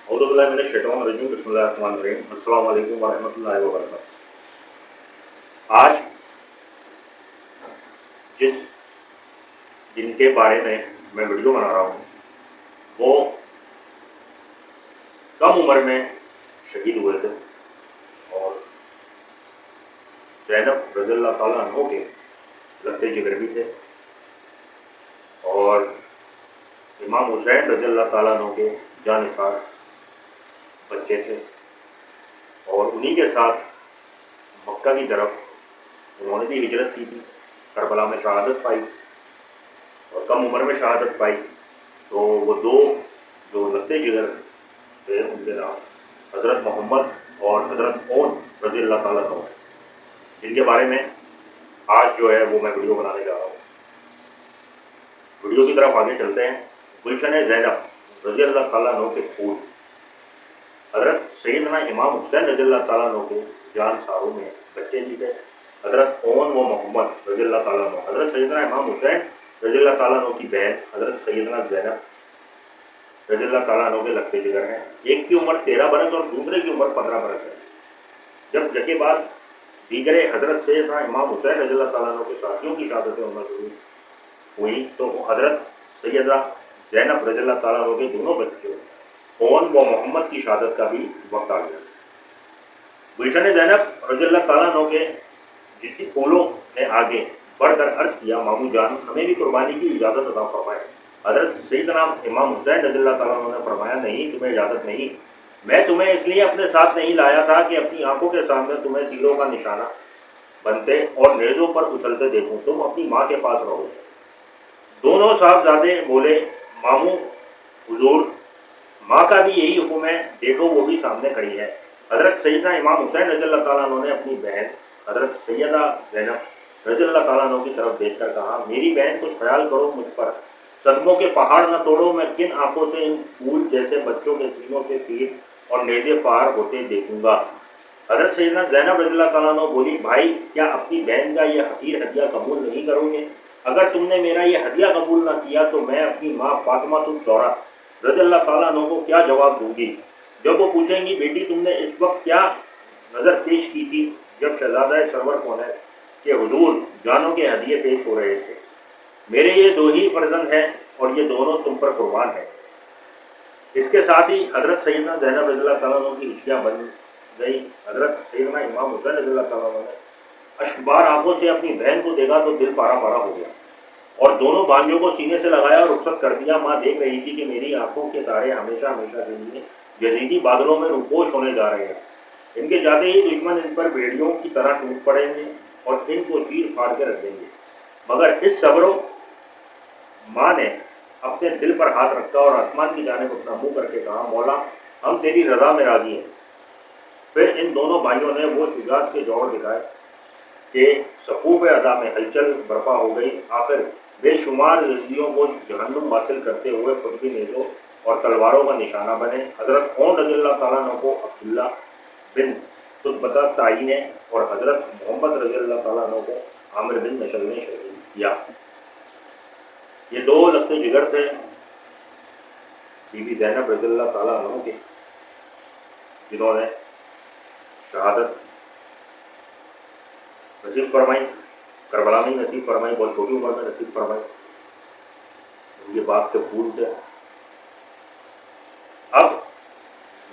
أعوذ بالله من الشیطان الرجیم بسم اللہ الرحمن الرحیم السلام علیکم ورحمۃ اللہ وبرکاتہ۔ آج جس جن کے بارے میں ویڈیو بنا رہا ہوں وہ کم عمر میں شہید ہوئے تھے اور زینب رضی اللہ تعالیٰ عنہ کے لگتے جگر بھی تھے اور امام حسین رضی اللہ تعالیٰ عنہ کے جانثار بچے تھے اور انہی کے ساتھ مکہ کی طرف انہوں نے بھی ہجرت کی تھی، کربلا میں شہادت پائی اور کم عمر میں شہادت پائی۔ تو وہ دو جو لگتے جگر تھے ان کے نام حضرت محمد اور حضرت اون رضی اللہ تعالیٰ عنہ، جن کے بارے میں آج جو ہے وہ میں ویڈیو بنانے جا رہا ہوں۔ ویڈیو کی طرف آگے چلتے ہیں۔ گلشن زینب رضی اللہ تعالیٰ عنہ کے پھول حضرت سیدنا امام حسین رضی اللہ تعالیٰ عنہ کے جان ساروں میں بچے جی تھے، حضرت اون و محمد رضی اللہ تعالیٰ عنہ۔ حضرت سیدنا امام حسین رضی اللہ تعالیٰ عنہ کی بہن حضرت سیدنا زینب رضی اللہ تعالیٰ عنہ کے لگتے جگر ہیں۔ ایک کی عمر 13 برس اور دوسرے کی عمر 15 برس ہے۔ جب یکے بعد دیگرے حضرت سیدنا امام حسین رضی اللہ تعالیٰ عنہ کے ساتھیوں کی شہادتیں ہونا شروع ہوئی تو حضرت سیدہ زینب رضی اللہ تعالیٰ عنہ کے دونوں بچوں اون و محمد کی شہادت کا بھی وقت آ گیا۔ گلشن زینب رضی اللہ تعالیٰ عنہ کے جتنی پھولوں نے آگے بڑھ کر عرض کیا، ماموں جان ہمیں بھی قربانی کی اجازت عطا فرمائے۔ حضرت سیدنا امام حسین رضی اللہ تعالیٰ عنہ نے فرمایا، نہیں تمہیں اجازت نہیں، میں تمہیں اس لیے اپنے ساتھ نہیں لایا تھا کہ اپنی آنکھوں کے سامنے تمہیں تیروں کا نشانہ بنتے اور نیزوں پر اچھلتے دیکھوں، تم اپنی ماں کے پاس رہو۔ دونوں صاحبزادے بولے، ماموں حضور ماں کا بھی یہی حکم ہے، دیکھو وہ بھی سامنے کھڑی ہے۔ حضرت سیدنا امام حسین رضی اللہ تعالیٰ عنہ نے اپنی بہن حضرت سیدہ زینب رضی اللہ تعالیٰ عنہ کی طرف دیکھ کر کہا، میری بہن کچھ خیال کرو مجھ پر، صدموں کے پہاڑ نہ توڑو، میں کن آنکھوں سے ان پھول جیسے بچوں کے سینوں سے تیر اور نیزے پار ہوتے دیکھوں گا۔ حضرت سیدنا زینب رضی اللہ تعالیٰ عنہ بولی، بھائی کیا اپنی بہن کا یہ حقیر ہدیہ قبول نہیں کرو گے؟ اگر تم نے میرا یہ ہدیہ قبول نہ کیا تو میں اپنی ماں فاطمہ الزہرا رضی اللہ تعالیٰ عنہ کو کیا جواب دوں گی جب وہ پوچھیں گی، بیٹی تم نے اس وقت کیا نظر پیش کی تھی جب شہزادہ سرور کون ہے کہ حضور جانوں کے ہدیے پیش ہو رہے تھے؟ میرے یہ دو ہی فرزند ہیں اور یہ دونوں تم پر قربان ہیں۔ اس کے ساتھ ہی حضرت سیدنا زینب رضی اللہ تعالیٰ عنہ کی ہچکیاں بن گئی۔ حضرت سیدنا امام حسین رضی اللہ تعالیٰ عنہ نے اشکبار آنکھوں سے اپنی بہن کو دیکھا تو دل پارا پارا ہو گیا اور دونوں بانجوں کو سینے سے لگایا اور رخصت کر دیا۔ ماں دیکھ رہی تھی کہ میری آنکھوں کے تارے ہمیشہ ہمیشہ کے لیے یزیدی بادلوں میں روپوش ہونے جا رہے ہیں، ان کے جاتے ہی دشمن ان پر بھیڑیوں کی طرح ٹوٹ پڑیں گے اور ان کو چیر پھاڑ کے رکھ دیں گے۔ مگر اس صبر ماں نے اپنے دل پر ہاتھ رکھا اور آسمان کی جانب اپنا منہ کر کے کہا، مولا ہم تیری رضا میں راضی ہیں۔ پھر ان دونوں بھائیوں نے وہ شجاعت کے جوہر دکھائے کہ صفوف ادا میں ہلچل برپا ہو گئی۔ آخر بے شمار یزیدیوں کو جہنم حاصل کرتے ہوئے خود بھی نیزوں اور تلواروں کا نشانہ بنے۔ حضرت اون رضی اللہ تعالیٰ عنہ کو عبداللہ بن تتبہ طائی نے اور حضرت محمد رضی اللہ تعالیٰ عنہ کو عامر بن نشل نے شہید کیا۔ یہ دو لگتے جگر تھے بی بی زینب رضی اللہ تعالیٰ عنہ کے، جنہوں نے شہادت نصیب فرمائی، کربلا میں نصیب فرمائی، بہت چھوٹی عمر میں نصیب فرمائی۔ یہ باغ کے پھول تھے۔ اب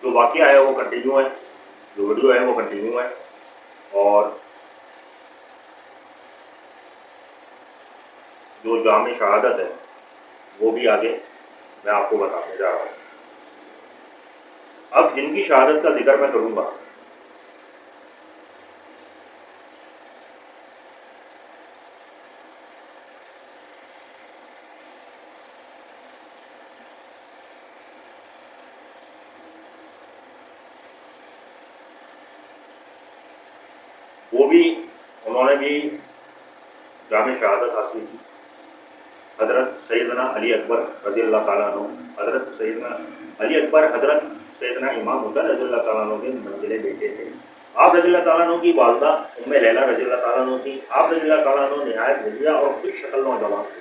جو واقعہ ہے وہ کنٹینیو ہے، جو ویڈیو ہے وہ کنٹینیو ہے اور جو جامع شہادت ہے وہ بھی آگے میں آپ کو بتانے جا رہا ہوں۔ اب جن کی شہادت کا ذکر میں کروں گا وہ بھی انہوں نے بھی جامع شہادت حاصل کی۔ حضرت سیدنا علی اکبر رضی اللہ تعالیٰ عنہ، حضرت سیدنا علی اکبر حضرت سیدنا امام حسین رضی اللہ تعالیٰ عنہ کے منزلے بیٹے تھے۔ آپ رضی اللہ تعالیٰ عنہ کی والدہ ام لیلہ رضی اللہ تعالیٰ عنہ تھی۔ آپ رضی اللہ تعالیٰ عنہ نہایت رضیہ اور خوش شکل نوجوان تھے۔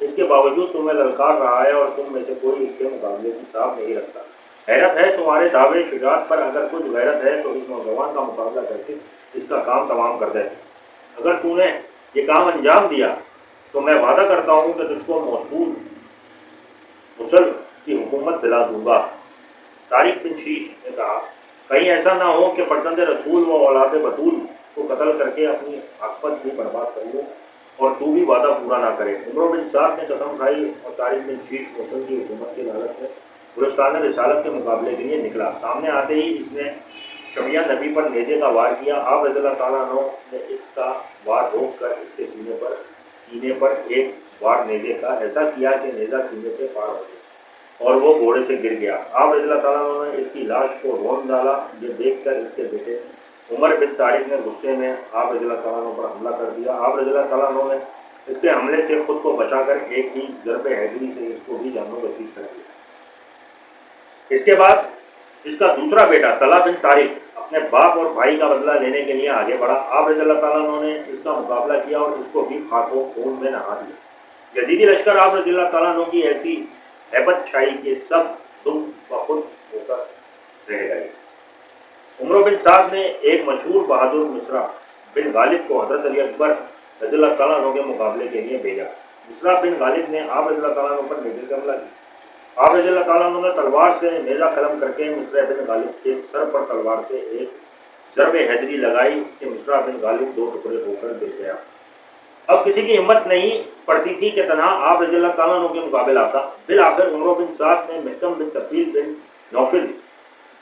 اس کے باوجود تمہیں للکار رہا ہے اور تم میں سے کوئی اس کے مقابلے کی صاف نہیں رکھتا۔ حیرت ہے تمہارے دعوے شجاعت پر، اگر کچھ غیرت ہے تو اس نوجوان کا مقابلہ کر کے اس کا کام تمام کر دے۔ اگر تو نے یہ کام انجام دیا تو میں وعدہ کرتا ہوں کہ تجھ کو موصول مسل کی حکومت دلا دوں گا۔ طارق بن شیش نے کہا کہیں ایسا نہ ہو کہ فرزند رسول و اولاد بطول کو قتل کر کے اپنی عاقبت بھی برباد کر لوں اور تو بھی وعدہ پورا نہ کرے۔ عمر بن سعد نے قسم کھائی اور طارق بن شیش مسل کی حکومت کے لالچ میں گلستان رسالت کے مقابلے کے لیے نکلا۔ سامنے آتے ہی اس نے شمیہ نبی پر نیزے کا وار کیا۔ آپ رضی اللہ تعالیٰ عنہ نے اس کا وار روک کر اس کے سینے پر ایک وار نیزے کا ایسا کیا کہ نیزہ سینے سے پار ہو گیا اور وہ گھوڑے سے گر گیا۔ آپ رضی اللہ تعالیٰ عنہ نے اس کی لاش کو رون ڈالا۔ یہ دیکھ کر اس کے بیٹے عمر بن طارق نے غصے میں آپ رضی اللہ تعالیٰ عنہ پر حملہ کر دیا۔ آپ رضی اللہ تعالیٰ عنہ نے اس کے حملے سے خود کو بچا کر ایک ہی ضرب حیدری سے اس کو بھی جانوں بخیش کر دیا۔ اس کے بعد اس کا دوسرا بیٹا طلحہ بن طارق اپنے باپ اور بھائی کا بدلہ لینے کے لیے آگے بڑھا۔ آپ رضی اللہ تعالیٰ عنہ نے اس کا مقابلہ کیا اور اس کو بھی خاک و خون میں نہا دیا۔ یزیدی لشکر آپ رضی اللہ تعالیٰ عنہ کی ایسی ہیبت چھائی کہ سب تم بخود ہو کر رہ گئے۔ عمر بن سعد نے ایک مشہور بہادر مصرع بن غالب کو حضرت علی اکبر رضی اللہ تعالیٰ عنہ کے مقابلے کے لیے بھیجا۔ مصرع بن غالب نے آپ رضی اللہ تعالیٰ عنہ پر نیزے سے حملہ کیا۔ آپ رضی اللہ تعالیٰ عنہ نے تلوار سے نیزہ قلم کر کے مصرع بن غالب کے سر پر تلوار سے ایک ضرب حیدری لگائی کہ مصرع بن غالب دو ٹکڑے ہو کر گر گیا۔ اب کسی کی ہمت نہیں پڑتی تھی کہ تنہا آپ رضی اللہ تعالیٰ عنہ کے مقابل آتا۔ بالآخر عمر بن سعد نے محکم بن تفیل بن نوفل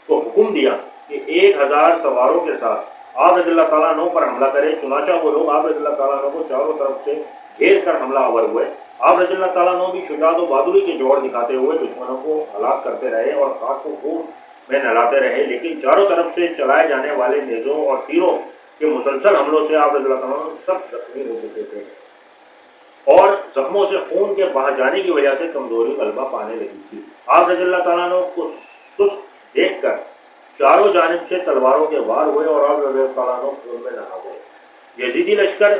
کو حکم دیا کہ 1000 سواروں کے ساتھ آپ رضی اللہ تعالیٰ عنہ پر حملہ کرے۔ چنانچہ وہ لوگ آپ رضی اللہ تعالیٰ عنہ کو چاروں طرف سے گھیر کر حملہ آور ہوئے۔ آپ رضی اللہ تعالیٰ عنہ بھی شجاعت و بہادری کے جوہر دکھاتے ہوئے دشمنوں کو ہلاک کرتے رہے اور خاک کو خون میں نہلاتے رہے، لیکن چاروں طرف سے چلائے جانے والے نیزوں اور تیروں کے مسلسل حملوں سے آپ رضی اللہ تعالیٰ عنہ سب زخمی ہو چکے تھے اور زخموں سے خون کے بہہ جانے کی وجہ سے کمزوری غلبہ پانے لگی تھی۔ آپ رضی اللہ تعالیٰ عنہ کو سست دیکھ کر چاروں جانب سے تلواروں کے وار ہوئے اور آپ رضی اللہ تعالیٰ عنہ خون میں نہا گئے۔ یزیدی لشکر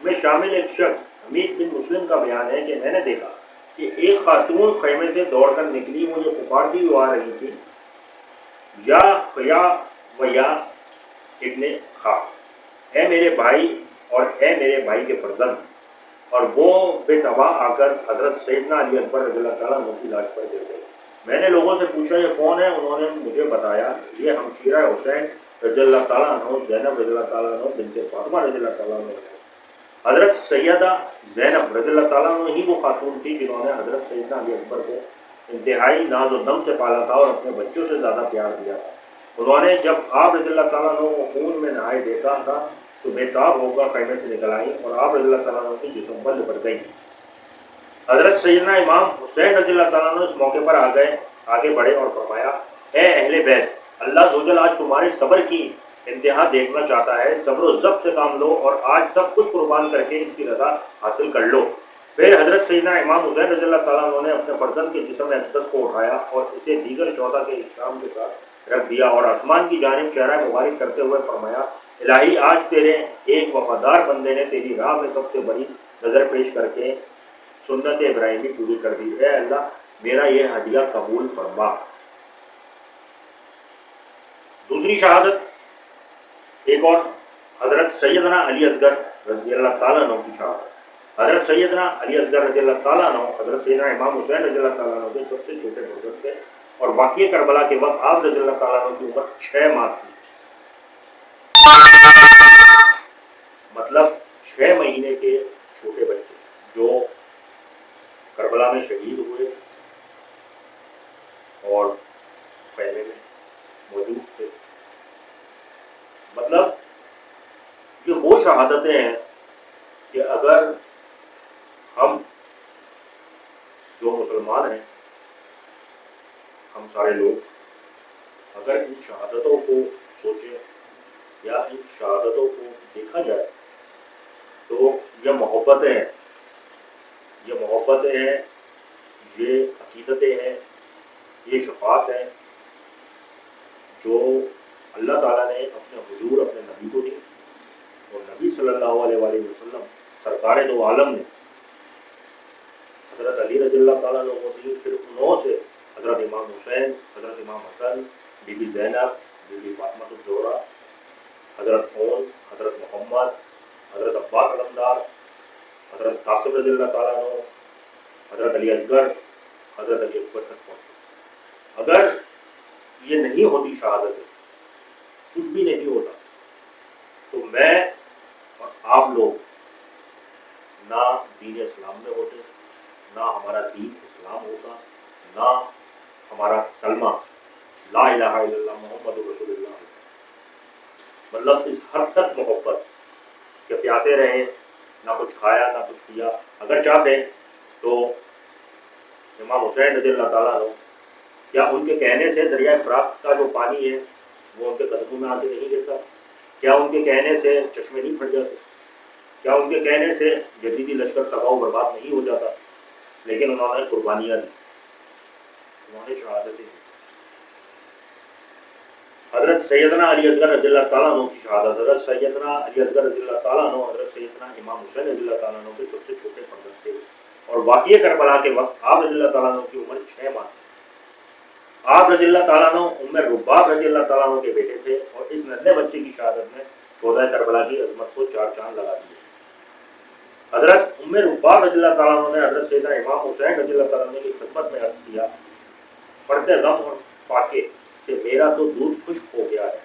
میں شامل ایک شخص حمید بن مسلم کا بیان ہے کہ میں نے دیکھا کہ ایک خاتون خیمے سے دوڑ کر نکلی، مجھے پکارتی ہوئی آ رہی تھی، یا خیا و یا ابن خا، اے میرے بھائی اور اے میرے بھائی کے فرزند، اور وہ بے تباہ آ کر حضرت سیدنا علی اکبر رضی اللہ تعالیٰ عنہ کی لاش پر گر گئے۔ میں نے لوگوں سے پوچھا یہ کون ہے؟ انہوں نے مجھے بتایا یہ ہمشیرہ حسین رضی اللہ تعالیٰ عنہ زینب رضی اللہ تعالیٰ عنہ بنت فاطمہ رضی اللہ تعالیٰ عنہ ہے۔ حضرت سیدہ زینب رضی اللہ تعالیٰ عنہ ہی وہ خاتون تھی جنہوں نے حضرت سیدنا علی اکبر کو انتہائی ناز و نم سے پالا تھا اور اپنے بچوں سے زیادہ پیار دیا تھا۔ انہوں نے جب آپ رضی اللہ تعالیٰ عنہ کو خون میں نہائے دیکھا تھا تو بے تاب ہو کر خیمے سے نکل آئی اور آپ رضی اللہ تعالیٰ عنہ کی جسم پر لپٹ گئی۔ حضرت سیدنا امام حسین رضی اللہ تعالیٰ عنہ اس موقع پر آگے بڑھے اور فرمایا اے اہل بیت، اللہ عزوجل آج تمہارے صبر کی انتہا دیکھنا چاہتا ہے، صبر و ضبط سے کام لو اور آج سب کچھ قربان کر کے اس کی رضا حاصل کر لو۔ پھر حضرت سیدنا امام حسین رضی اللہ تعالیٰ عنہ نے اپنے فرزند کے جسم اقدس کو اٹھایا اور اسے دیگر شہداء کے احترام کے ساتھ رکھ دیا اور آسمان کی جانب چہرہ مبارک کرتے ہوئے فرمایا الہی آج تیرے ایک وفادار بندے نے تیری راہ میں سب سے بڑی نظر پیش کر کے سنت ابراہیمی پوری کر دی، اے اللہ میرا یہ ہدیہ قبول فرما۔ دوسری شہادت ایک اور حضرت سیدنا علی اصغر رضی اللہ تعالیٰ عنہ کی شہادت۔ حضرت سیدنا علی اصغر رضی اللہ تعالیٰ عنہ حضرت سیدنا امام حسین رضی اللہ تعالیٰ عنہ کے سب سے چھوٹے بزرگ تھے اور واقعہ کربلا کے وقت آپ رضی اللہ تعالیٰ عنہ کی عمر 6 ماہ تھی، مطلب 6 مہینے کے چھوٹے بچے جو کربلا میں شہید ہوئے اور پہلے میں موجود تھے۔ مطلب یہ وہ شہادتیں ہیں کہ اگر ہم جو مسلمان ہیں، ہم سارے لوگ اگر ان شہادتوں کو سوچیں یا ان شہادتوں کو دیکھا جائے تو یہ محبتیں ہیں، یہ محبتیں ہیں، یہ عقیدتیں ہیں، یہ شفاعت ہیں جو اللہ تعالیٰ نے اپنے حضور اپنے نبی کو دی اور نبی صلی اللہ علیہ وآلہ وسلم سرکار دو عالم نے حضرت امام حسن، بی بی زینب، بی بی فاطمہ الزہرا، حضرت اون، حضرت محمد، حضرت عباس علمدار، حضرت قاسم رضی اللہ تعالیٰ عنہ، حضرت علی اصغر، حضرت علی اکبر تک پہنچے۔ اگر یہ نہیں ہوتی شہادت، کچھ بھی نہیں ہوتا، تو میں اور آپ لوگ نہ دین اسلام میں ہوتے، نہ ہمارا دین اسلام ہوتا، نہ ہمارا کلمہ لا الہ الا اللہ محمد رسول اللہ ہوتا۔ مطلب اس حد تک محبت کہ پیاسے رہے، نہ کچھ کھایا نہ کچھ پیا۔ اگر چاہتے تو امام حسین رضی اللہ تعالیٰ عنہ، کیا ان کے کہنے سے دریائے فرات کا جو پانی ہے وہ ان کے قدموں میں آ کے نہیں گرتا؟ کیا ان کے کہنے سے چشمے نہیں پھٹ جاتے؟ کیا ان کے کہنے سے یزیدی لشکر تباہ و برباد نہیں ہو جاتا؟ لیکن انہوں نے قربانیاں دی، انہوں نے شہادتیں دی۔ حضرت سیدنا علی اصغر رضی اللہ تعالیٰ عنہ کی شہادت، حضرت سیدنا علی اصغر رضی اللہ تعالیٰ عنہ حضرت سیدنا امام حسین رضی اللہ تعالیٰ عنہ کے سب سے چھوٹے فرزند تھے، اور واقعہ کربلا کے وقت آپ رضی اللہ تعالیٰ عنہ کی عمر 6 ماہ تھی۔ آپ رضی اللہ تعالیٰ عنہ ام رباب رضی اللہ تعالیٰ عنہ کے بیٹے تھے، اور اس ننھے بچے کی شہادت میں شہدائے کربلا کی عظمت کو 4 چاند لگا دیے۔ حضرت ام رباب رضی اللہ تعالیٰ عنہ نے حضرت سیدنا امام حسین رضی اللہ تعالیٰ عنہ کی خدمت میں عرض کیا، فرد غم اور فاقے سے میرا تو دودھ خشک ہو گیا ہے،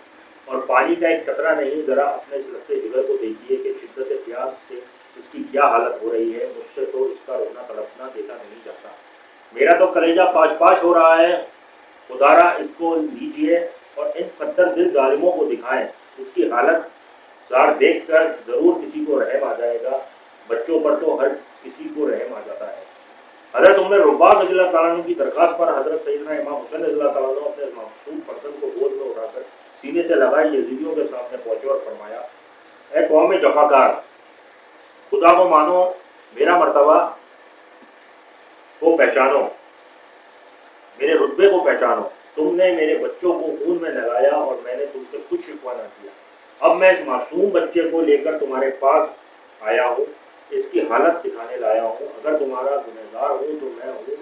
اور پانی کا ایک قطرہ نہیں، ذرا اپنے اس لگتے جگر کو دیکھیے کہ شدت پیاس سے اس کی کیا حالت ہو رہی ہے، مجھ سے تو اس کا رونا تڑپنا دیکھا نہیں جاتا، میرا تو کلیجہ پاش پاش ہو رہا ہے، خدارا اس کو لیجئے اور ان قدر دل ظالموں کو دکھائیں، اس کی حالت زار دیکھ کر ضرور کسی کو رحم آ جائے گا، بچوں پر تو ہر کسی کو رحم آ جاتا ہے۔ حضرت ام رباب رضی اللہ تعالیٰ عنہ کی درخواست پر حضرت سیدنا امام حسین رضی اللہ تعالیٰ عنہ اپنے معصوم فرزند کو گود میں اٹھا کر سینے سے لگائے یزیدیوں کے سامنے پہنچے اور فرمایا، اے قوم جفاکار، خدا کو مانو، میرا مرتبہ کو پہچانو، میرے رتبے کو پہچانو، تم نے میرے بچوں کو خون میں لگایا اور میں نے تم سے کچھ شکوہ نہ کیا، اب میں اس معصوم بچے کو لے کر تمہارے پاس آیا ہوں، اس کی حالت دکھانے لایا ہوں، اگر تمہارا گنہگار ہوں تو میں ہوں،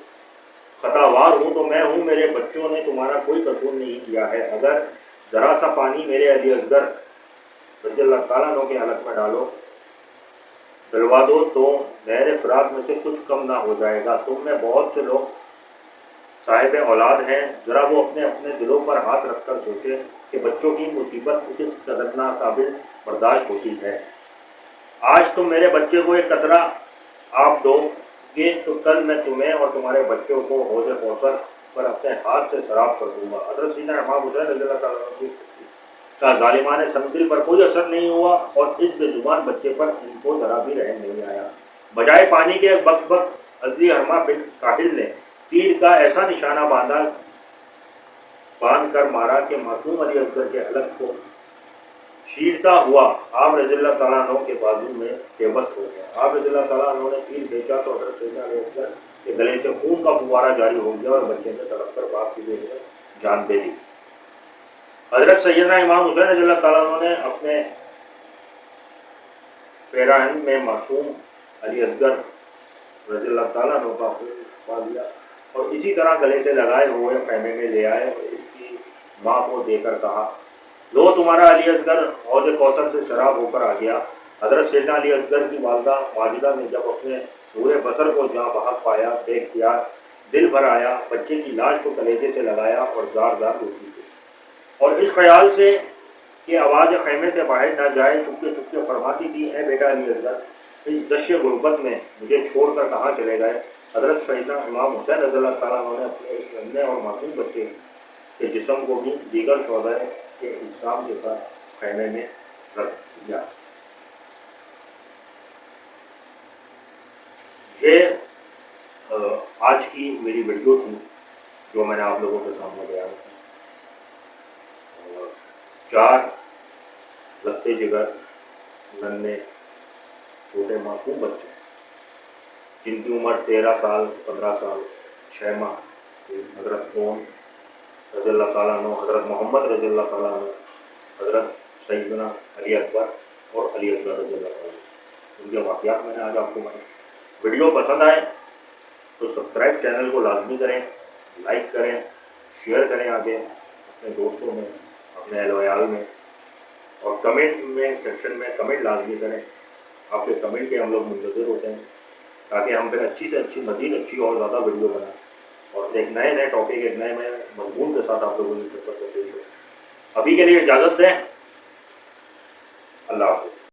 خطاوار ہوں تو میں ہوں، میرے بچوں نے تمہارا کوئی قصور نہیں کیا ہے، اگر ذرا سا پانی میرے علی اصغر رضی اللہ تعالیٰ عنہ کے حلق میں ڈلوا دو تو نہر فرات میں سے کچھ کم نہ ہو جائے گا، تم میں بہت سے لوگ صاحب اولاد ہیں، ذرا وہ اپنے اپنے دلوں پر ہاتھ رکھ کر سوچے کہ بچوں کی مصیبت کس قدر ناقابل برداشت ہوتی ہے، آج تم میرے بچے کو ایک قطرہ آپ دو گے تو کل میں تمہیں اور تمہارے بچوں کو حوض کوثر پر اپنے ہاتھ سے شراب کر دوں گا۔ حضرت سیدنا امام حسین رضی اللہ تعالیٰ عنہ کا ظالمان سنگدل پر کوئی اثر نہیں ہوا، اور اس بے زبان بچے پر ان کو ذرا بھی رحم نہیں آیا، بجائے پانی کے بک بک عزلی حرمہ بن کاہل نے تیر کا ایسا نشانہ باندھ کر مارا کہ معصوم علی اصغر کے حلق کو چیرتا ہوا آپ رضی اللہ تعالیٰ عنہ کے بازو میں بے بس ہو گیا۔ آپ رضی اللہ تعالیٰ عنہ نے تیر بھیجا تو حضرت سیدنا علی اصغر کے گلے سے خون کا فوارہ جاری ہو گیا، اور بچے نے تڑپ کر باپ کی دیکھ کر جان دے دی۔ حضرت سیدنا امام حسین رضی اللہ تعالیٰ عنہ نے اپنے پیراہن میں معصوم علی اصغر رضی اللہ تعالیٰ عنہ کا خون چھپا لیا، اور اسی طرح گلے سے لگائے ہوئے خیمے میں لے آئے، اور اس کی ماں کو دے کر کہا، لو تمہارا علی اصغر حوض کوثر سے شراب ہو کر آ گیا۔ حضرت سیدنا علی اصغر کی والدہ ماجدہ نے جب اپنے نور بصر کو جہاں بحق پایا، بے اختیار دل بھر آیا، بچے کی لاش کو کلیجے سے لگایا اور زار زار روتی تھی، اور اس خیال سے کہ آواز خیمے سے باہر نہ جائے چپکے چپکے فرماتی تھی، اے بیٹا علی اصغر، اس دشت غربت میں مجھے چھوڑ کر کہاں چلے گئے؟ حضرت سیدنا امام حسین رضی اللہ تعالیٰ عنہ نے اپنے اس ننھے اور معصوم بچے کے جسم کو بھی دیگر شہداء کے الزام کے ساتھ خیمے میں رکھ دیا۔ یہ آج کی میری ویڈیو تھی جو میں نے آپ لوگوں کے سامنے بیان کی۔ 4 لگتے جگر ننھے چھوٹے معصوم بچے جن کی عمر 13 سال 15 سال 6 ماہ، حضرت اون رضی اللہ تعالیٰ عنہ، حضرت محمد رضی اللہ تعالیٰ عنہ، حضرت سیدنا علی اکبر اور علی اصغر رضی اللہ تعالیٰ عنہ، ان کے واقعات میں نے آج آپ کو بتایا۔ ویڈیو پسند آئے تو سبسکرائب چینل کو لازمی کریں، لائک کریں، شیئر کریں آگے اپنے دوستوں میں، اپنے اہل و عیال میں، اور کمنٹ میں سیکشن میں کمنٹ لازمی کریں. آپ کے کمنٹ کے ہم لوگ منتظر ہوتے ہیں تاکہ ہم پھر اچھی سے اچھی مزید اچھی اور زیادہ ویڈیو بنائیں اور ایک نئے ٹاپک ایک نئے مضمون کے ساتھ آپ لوگوں کی خدمت میں پیش ہو. ابھی کے لیے اجازت دیں. اللہ حافظ.